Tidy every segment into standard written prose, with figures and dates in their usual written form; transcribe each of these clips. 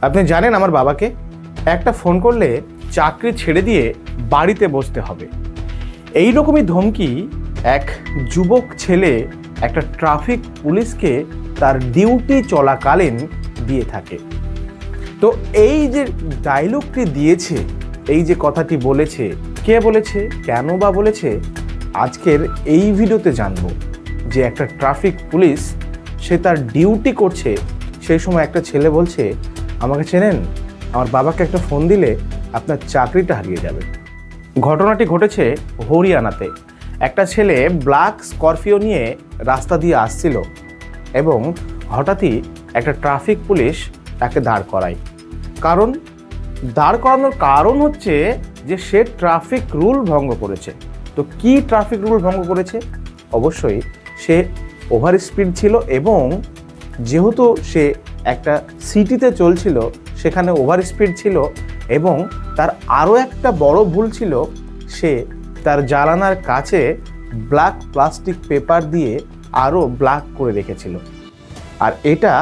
আপনি জানেন আমার বাবাকে একটা ফোন করলে চাকরি ছেড়ে দিয়ে বাড়িতে বসতে হবে, এই রকমই ধমকি এক যুবক ছেলে একটা ট্রাফিক পুলিশকে তার ডিউটি চলাকালীন দিয়ে থাকে। তো এই যে ডায়লগটি দিয়েছে, এই যে কথাটি বলেছে, কে বলেছে, কেন বা বলেছে, আজকের এই ভিডিওতে জানবো। যে একটা ট্রাফিক পুলিশ সে তার ডিউটি করছে, সেই সময় একটা ছেলে বলছে, আমাকে চেনেন, আমার বাবাকে একটা ফোন দিলে আপনার চাকরিটা হারিয়ে যাবে। ঘটনাটি ঘটেছে হরিয়ানাতে। একটা ছেলে ব্ল্যাক স্করপিও নিয়ে রাস্তা দিয়ে আসছিল এবং হঠাৎই একটা ট্রাফিক পুলিশ তাকে দাঁড় করায়। দাঁড় করানোর কারণ হচ্ছে যে সে ট্রাফিক রুল ভঙ্গ করেছে। তো কি ট্রাফিক রুল ভঙ্গ করেছে? অবশ্যই সে ওভার স্পিড ছিল এবং যেহেতু সে একটা সিটিতে চলছিল সেখানে ওভার স্পিড ছিল এবং তার আরও একটা বড় ভুল ছিল, সে তার জানালার কাছে ব্ল্যাক প্লাস্টিক পেপার দিয়ে আরও ব্ল্যাক করে রেখেছিল। আর এটা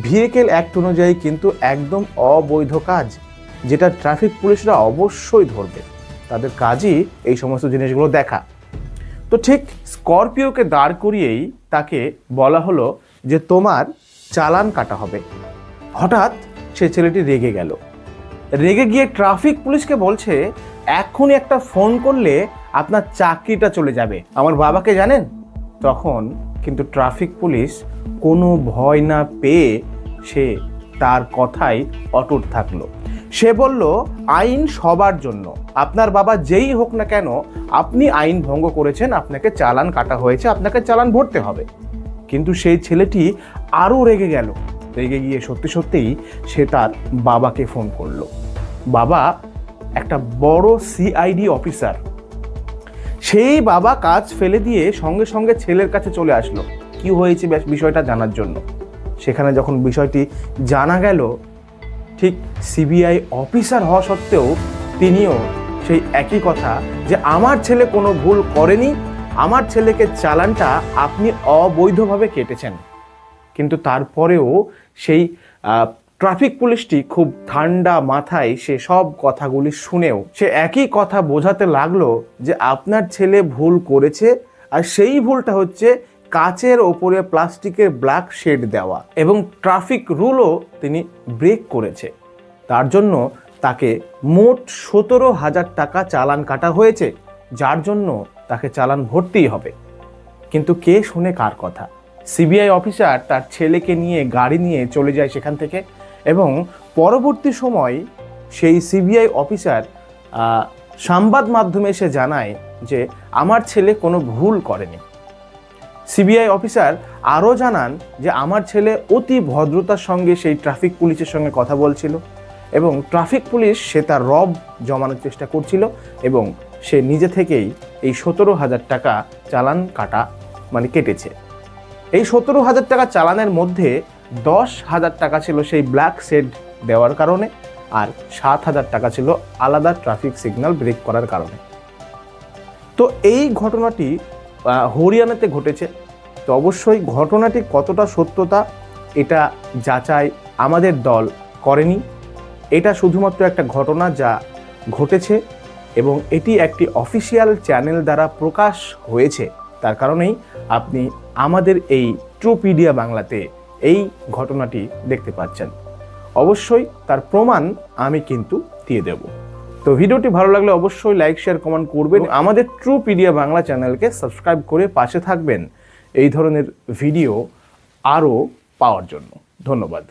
ভেহিকেল অ্যাক্ট অনুযায়ী কিন্তু একদম অবৈধ কাজ, যেটা ট্রাফিক পুলিশরা অবশ্যই ধরবে। তাদের কাজই এই সমস্ত জিনিসগুলো দেখা। তো ঠিক স্করপিওকে দাঁড় করিয়েই তাকে বলা হলো যে তোমার চালান কাটা হবে। হঠাৎ সে ছেলেটি রেগে গেল। রেগে গিয়ে ট্রাফিক পুলিশকে বলছে, এখনই একটা ফোন করলে আপনার চাকরিটা চলে যাবে, আমার বাবাকে জানেন? তখন কিন্তু ট্রাফিক পুলিশ কোনো ভয় না পেয়ে সে তার কথাই অটুট থাকলো। সে বলল, আইন সবার জন্য, আপনার বাবা যেই হোক না কেন, আপনি আইন ভঙ্গ করেছেন, আপনাকে চালান কাটা হয়েছে, আপনাকে চালান ভরতে হবে। কিন্তু সেই ছেলেটি আরও রেগে গেল। রেগে গিয়ে সত্যিই সে তার বাবাকে ফোন করলো। বাবা একটা বড় সিআইডি অফিসার। সেই বাবা কাজ ফেলে দিয়ে সঙ্গে সঙ্গে ছেলের কাছে চলে আসলো কি হয়েছে বিষয়টা জানার জন্য। সেখানে যখন বিষয়টি জানা গেল, ঠিক সিবিআই অফিসার হওয়া সত্ত্বেও তিনিও সেই একই কথা, যে আমার ছেলে কোনো ভুল করেনি, আমার ছেলেকে চালানটা আপনি অবৈধভাবে কেটেছেন। কিন্তু তারপরেও সেই ট্রাফিক পুলিশটি খুব ঠান্ডা মাথায় সে সব কথাগুলি শুনেও সে একই কথা বোঝাতে লাগলো যে আপনার ছেলে ভুল করেছে, আর সেই ভুলটা হচ্ছে কাচের ওপরে প্লাস্টিকের ব্ল্যাক শেড দেওয়া, এবং ট্রাফিক রুলও তিনি ব্রেক করেছে। তার জন্য তাকে মোট 17,000 টাকা চালান কাটা হয়েছে, যার জন্য তাকে চালান ভরতেই হবে। কিন্তু কে শুনে কার কথা? সিবিআই অফিসার তার ছেলেকে নিয়ে গাড়ি নিয়ে চলে যায় সেখান থেকে, এবং পরবর্তী সময় সেই সিবিআই অফিসার সংবাদ মাধ্যমে এসে জানায় যে আমার ছেলে কোনো ভুল করেনি। সিবিআই অফিসার আরও জানান যে আমার ছেলে অতি ভদ্রতার সঙ্গে সেই ট্রাফিক পুলিশের সঙ্গে কথা বলছিল, এবং ট্রাফিক পুলিশ সে তার রব জমানোর চেষ্টা করছিল, এবং সে নিজে থেকেই এই 17,000 টাকা চালান কাটা কেটেছে। এই 17,000 টাকা চালানের মধ্যে 10,000 টাকা ছিল সেই ব্ল্যাক শেড দেওয়ার কারণে, আর 7,000 টাকা ছিল আলাদা ট্রাফিক সিগন্যাল ব্রেক করার কারণে। তো এই ঘটনাটি হরিয়ানাতে ঘটেছে। তো অবশ্যই ঘটনাটি কতটা সত্যতা এটা যাচাই আমাদের দল করেনি। এটা শুধুমাত্র একটা ঘটনা যা ঘটেছে, এবং এটি একটি অফিসিয়াল চ্যানেল দ্বারা প্রকাশ হয়েছে। তার কারণেই আপনি আমাদের এই ট্রুপিডিয়া বাংলাতে এই ঘটনাটি দেখতে পাচ্ছেন। অবশ্যই তার প্রমাণ আমি কিন্তু দিয়ে দেব। তো ভিডিওটি ভালো লাগলে অবশ্যই লাইক, শেয়ার, কমেন্ট করবেন। আমাদের ট্রুপিডিয়া বাংলা চ্যানেলকে সাবস্ক্রাইব করে পাশে থাকবেন এই ধরনের ভিডিও আরও পাওয়ার জন্য। ধন্যবাদ।